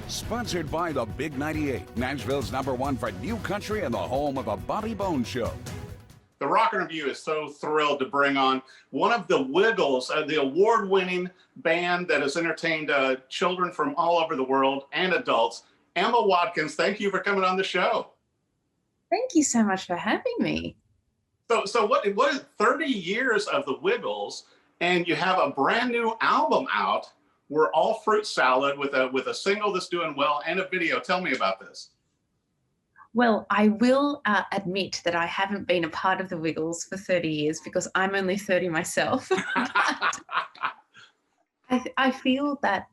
Sponsored by the Big 98, Nashville's #1 for new country and the home of the Bobby Bones Show. The Rock and Review is so thrilled to bring on one of the Wiggles, the award-winning band that has entertained children from all over the world and adults. Emma Watkins, thank you for coming on the show. Thank you so much for having me. So what is 30 years of the Wiggles, and you have a brand new album out, We're All Fruit Salad, with a single that's doing well and a video. Tell me about this. Well, I will admit that I haven't been a part of the Wiggles for 30 years because I'm only 30 myself. I feel that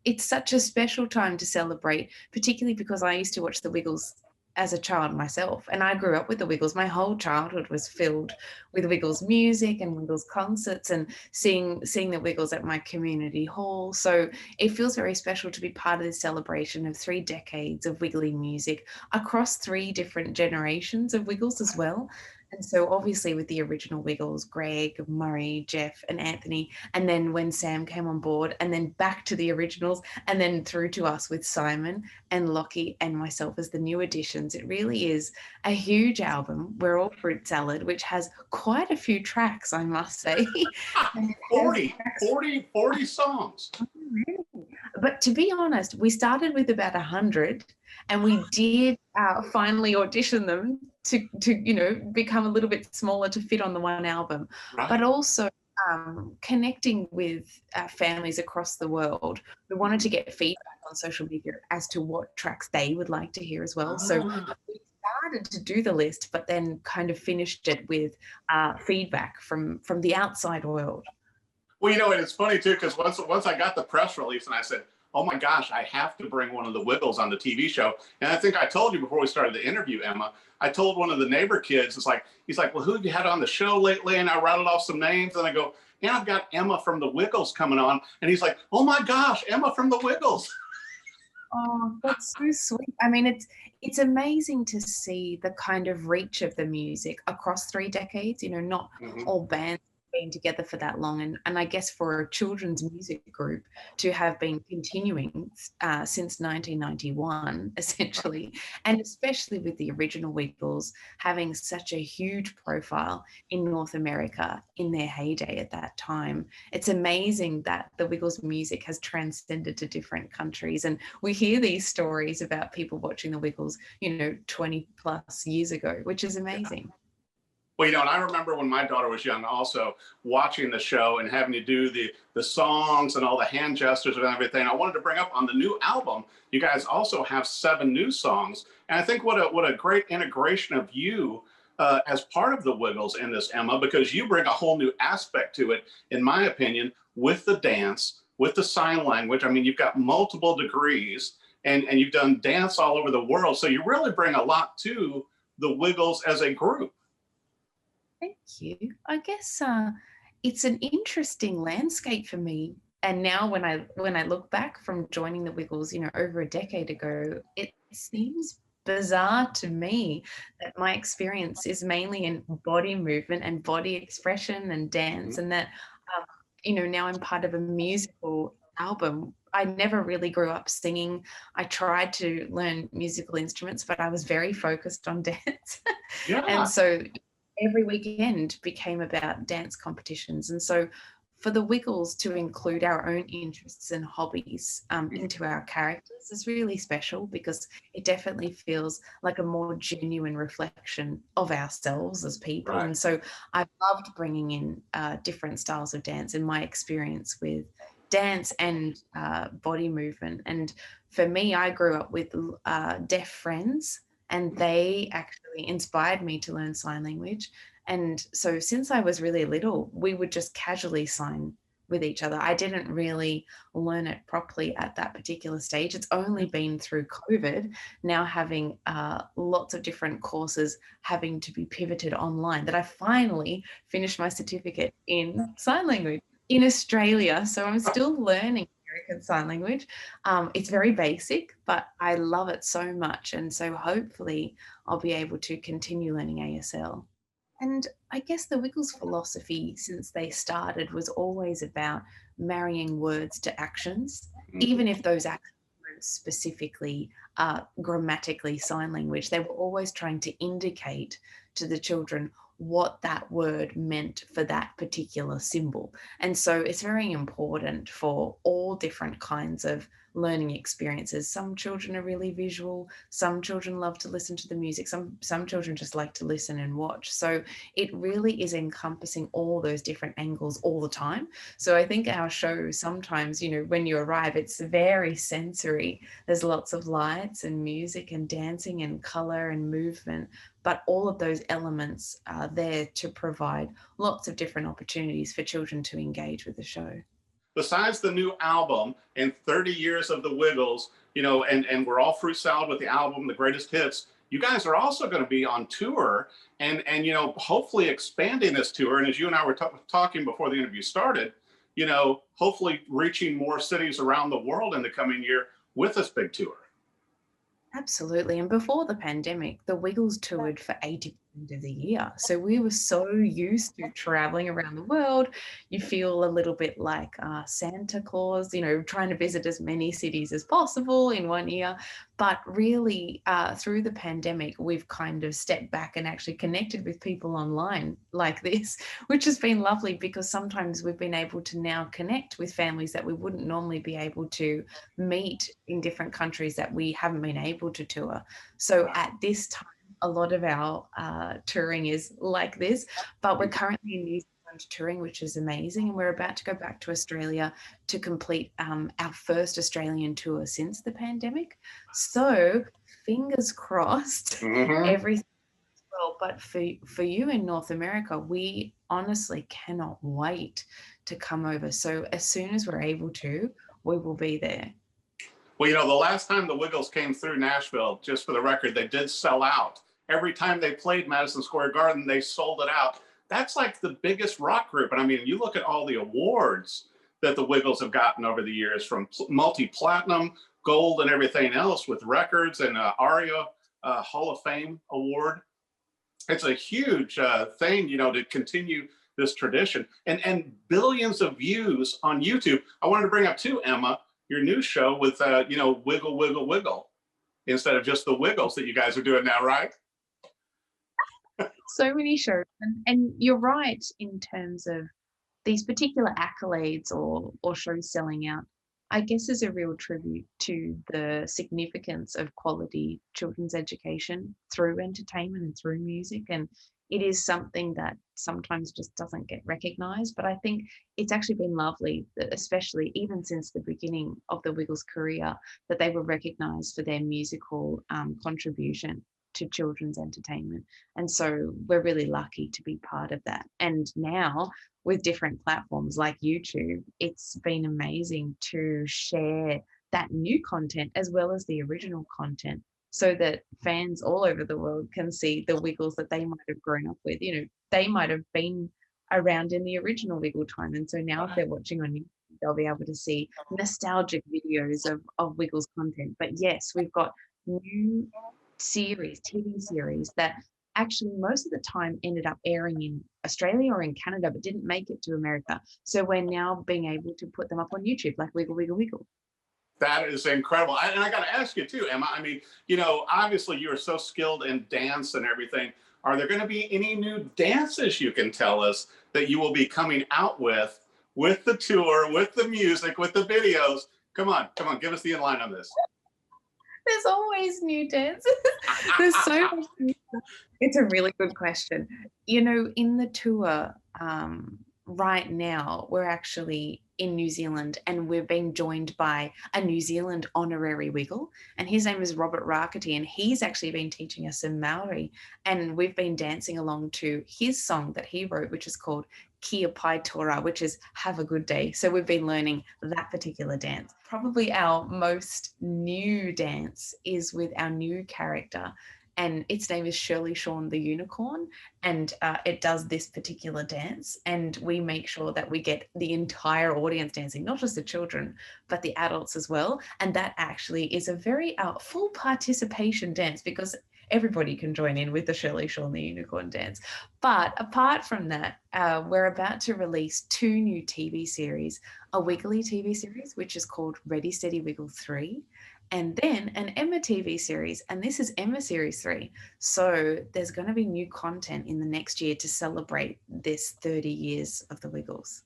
it's such a special time to celebrate, particularly because I used to watch the Wiggles as a child myself, and I grew up with the Wiggles. My whole childhood was filled with Wiggles music and Wiggles concerts and seeing the Wiggles at my community hall. So it feels very special to be part of this celebration of 3 decades of Wiggly music across 3 different generations of Wiggles as well. And so obviously with the original Wiggles, Greg, Murray, Jeff and Anthony, and then when Sam came on board, and then back to the originals, and then through to us with Simon and Lockie and myself as the new additions. It really is a huge album, We're All Fruit Salad, which has quite a few tracks, I must say. 40 songs. But to be honest, we started with about 100, and we did finally audition them to become a little bit smaller to fit on the one album. Right. But also connecting with families across the world. We wanted to get feedback on social media as to what tracks they would like to hear as well. So we started to do the list, but then kind of finished it with feedback from the outside world. Well, and it's funny too, because once I got the press release and I said, oh my gosh, I have to bring one of the Wiggles on the TV show. And I think I told you before we started the interview, Emma, I told one of the neighbor kids, he's like, well, who have you had on the show lately? And I rattled off some names, and I go, yeah, I've got Emma from the Wiggles coming on. And he's like, oh my gosh, Emma from the Wiggles. Oh, that's so sweet. I mean, it's amazing to see the kind of reach of the music across 3 decades. Not all bands been together for that long, and I guess for a children's music group to have been continuing since 1991 essentially, and especially with the original Wiggles having such a huge profile in North America in their heyday at that time. It's amazing that the Wiggles music has transcended to different countries, and we hear these stories about people watching the Wiggles 20 plus years ago, which is amazing. Yeah. Well, and I remember when my daughter was young also watching the show and having to do the songs and all the hand gestures and everything. I wanted to bring up on the new album, you guys also have 7 new songs. And I think what a great integration of you as part of the Wiggles in this, Emma, because you bring a whole new aspect to it, in my opinion, with the dance, with the sign language. I mean, you've got multiple degrees and you've done dance all over the world. So you really bring a lot to the Wiggles as a group. Thank you. I guess it's an interesting landscape for me. And now when I look back from joining the Wiggles, over a decade ago, it seems bizarre to me that my experience is mainly in body movement and body expression and dance, and that, now I'm part of a musical album. I never really grew up singing. I tried to learn musical instruments, but I was very focused on dance. Yeah. And so every weekend became about dance competitions. And so for the Wiggles to include our own interests and hobbies into our characters is really special, because it definitely feels like a more genuine reflection of ourselves as people. Right. And so I've loved bringing in different styles of dance and my experience with dance and body movement. And for me, I grew up with deaf friends, and they actually inspired me to learn sign language. And so since I was really little, we would just casually sign with each other. I didn't really learn it properly at that particular stage. It's only been through COVID, now having lots of different courses having to be pivoted online, that I finally finished my certificate in sign language in Australia. So I'm still learning American Sign Language. It's very basic, but I love it so much. And so hopefully I'll be able to continue learning ASL. And I guess the Wiggles philosophy since they started was always about marrying words to actions, even if those actions were specifically grammatically sign language. They were always trying to indicate to the children what that word meant for that particular symbol. And so it's very important for all different kinds of learning experiences. Some children are really visual, some children love to listen to the music, some children just like to listen and watch. So it really is encompassing all those different angles all the time. So I think our show sometimes, you know, when you arrive, it's very sensory. There's lots of lights and music and dancing and color and movement, but all of those elements are there to provide lots of different opportunities for children to engage with the show. Besides the new album and 30 years of the Wiggles, you know, and we're all fruit salad with the album, the greatest hits. You guys are also going to be on tour and you know, hopefully expanding this tour. And as you and I were talking before the interview started, you know, hopefully reaching more cities around the world in the coming year with this big tour. Absolutely. And before the pandemic, the Wiggles toured for 80% of the year. So we were so used to traveling around the world. You feel a little bit like Santa Claus, you know, trying to visit as many cities as possible in one year. But really, through the pandemic, we've kind of stepped back and actually connected with people online like this, which has been lovely because sometimes we've been able to now connect with families that we wouldn't normally be able to meet in different countries that we haven't been able to tour. So at this time, a lot of our touring is like this, but we're currently in New Zealand touring, which is amazing. And we're about to go back to Australia to complete our first Australian tour since the pandemic. So fingers crossed, Mm-hmm. everything well. But for you in North America, we honestly cannot wait to come over. So as soon as we're able to, we will be there. Well, you know, the last time the Wiggles came through Nashville, just for the record, they did sell out. Every time they played Madison Square Garden, they sold it out. That's like the biggest rock group. And I mean, you look at all the awards that the Wiggles have gotten over the years, from multi-platinum, gold, and everything else with records and ARIA Hall of Fame award. It's a huge thing, you know, to continue this tradition and billions of views on YouTube. I wanted to bring up too, Emma, your new show with, you know, Wiggle, Wiggle, Wiggle, instead of just the Wiggles that you guys are doing now, right? So many shows. And you're right in terms of these particular accolades or shows selling out, I guess, is a real tribute to the significance of quality children's education through entertainment and through music. And it is something that sometimes just doesn't get recognized. But I think it's actually been lovely, that especially even since the beginning of the Wiggles' career, that they were recognized for their musical contribution to children's entertainment. And so we're really lucky to be part of that. And now with different platforms like YouTube, it's been amazing to share that new content as well as the original content so that fans all over the world can see the Wiggles that they might have grown up with. You know, they might have been around in the original Wiggle time. And so now if they're watching on YouTube, they'll be able to see nostalgic videos of Wiggles content. But yes, we've got new TV series that actually most of the time ended up airing in Australia or in Canada, but didn't make it to America. So we're now being able to put them up on YouTube, like Wiggle, Wiggle, Wiggle. That is incredible. And I got to ask you too, Emma. I mean, you know, obviously you are so skilled in dance and everything. Are there going to be any new dances you can tell us that you will be coming out with the tour, with the music, with the videos? Come on, give us the inline on this. There's always new dances. There's so much new stuff. It's a really good question. You know, in the tour right now, we're actually in New Zealand and we're being joined by a New Zealand honorary Wiggle, and his name is Robert Rakati, and he's actually been teaching us some Maori, and we've been dancing along to his song that he wrote, which is called Kia Pai Tora, which is have a good day. So we've been learning that particular dance. Probably our most new dance is with our new character, and its name is Shirley Shawn the Unicorn, and it does this particular dance, and we make sure that we get the entire audience dancing, not just the children, but the adults as well. And that actually is a very full participation dance because everybody can join in with the Shirley Shawn the Unicorn dance. But apart from that, we're about to release 2 new TV series, a weekly TV series, which is called Ready, Steady, Wiggle 3, and then an Emma TV series, and this is Emma Series 3. So there's going to be new content in the next year to celebrate this 30 years of the Wiggles.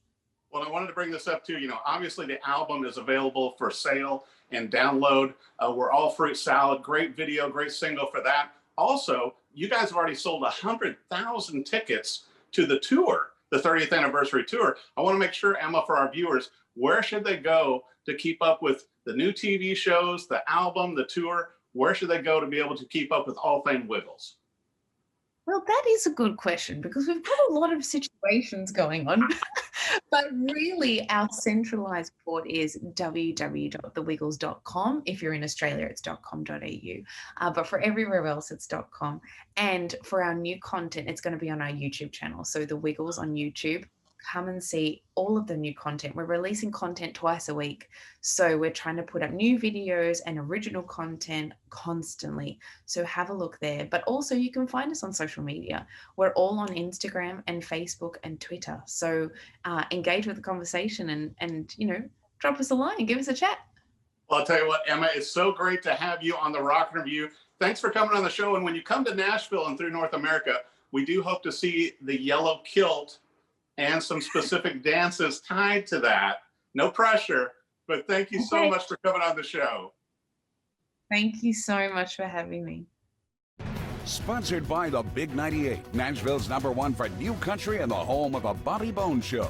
Well, I wanted to bring this up too. Obviously the album is available for sale and download. We're All Fruit Salad, great video, great single for that. Also, you guys have already sold 100,000 tickets to the tour, the 30th anniversary tour. I want to make sure, Emma, for our viewers, where should they go to keep up with the new TV shows, the album, the tour? Where should they go to be able to keep up with all things Wiggles? Well, that is a good question because we've got a lot of situations going on. But really, our centralized port is www.thewiggles.com. If you're in Australia, it's .com.au. But for everywhere else, it's .com. And for our new content, it's going to be on our YouTube channel. So The Wiggles on YouTube. Come and see all of the new content. We're releasing content twice a week. So we're trying to put up new videos and original content constantly. So have a look there. But also you can find us on social media. We're all on Instagram and Facebook and Twitter. So engage with the conversation and drop us a line and give us a chat. Well, I'll tell you what, Emma, it's so great to have you on the Rock Review. Thanks for coming on the show. And when you come to Nashville and through North America, we do hope to see the yellow kilt and some specific dances tied to that. No pressure, but thank you so much for coming on the show. Thank you so much for having me. Sponsored by the Big 98, Nashville's #1 for new country and the home of the Bobby Bones Show.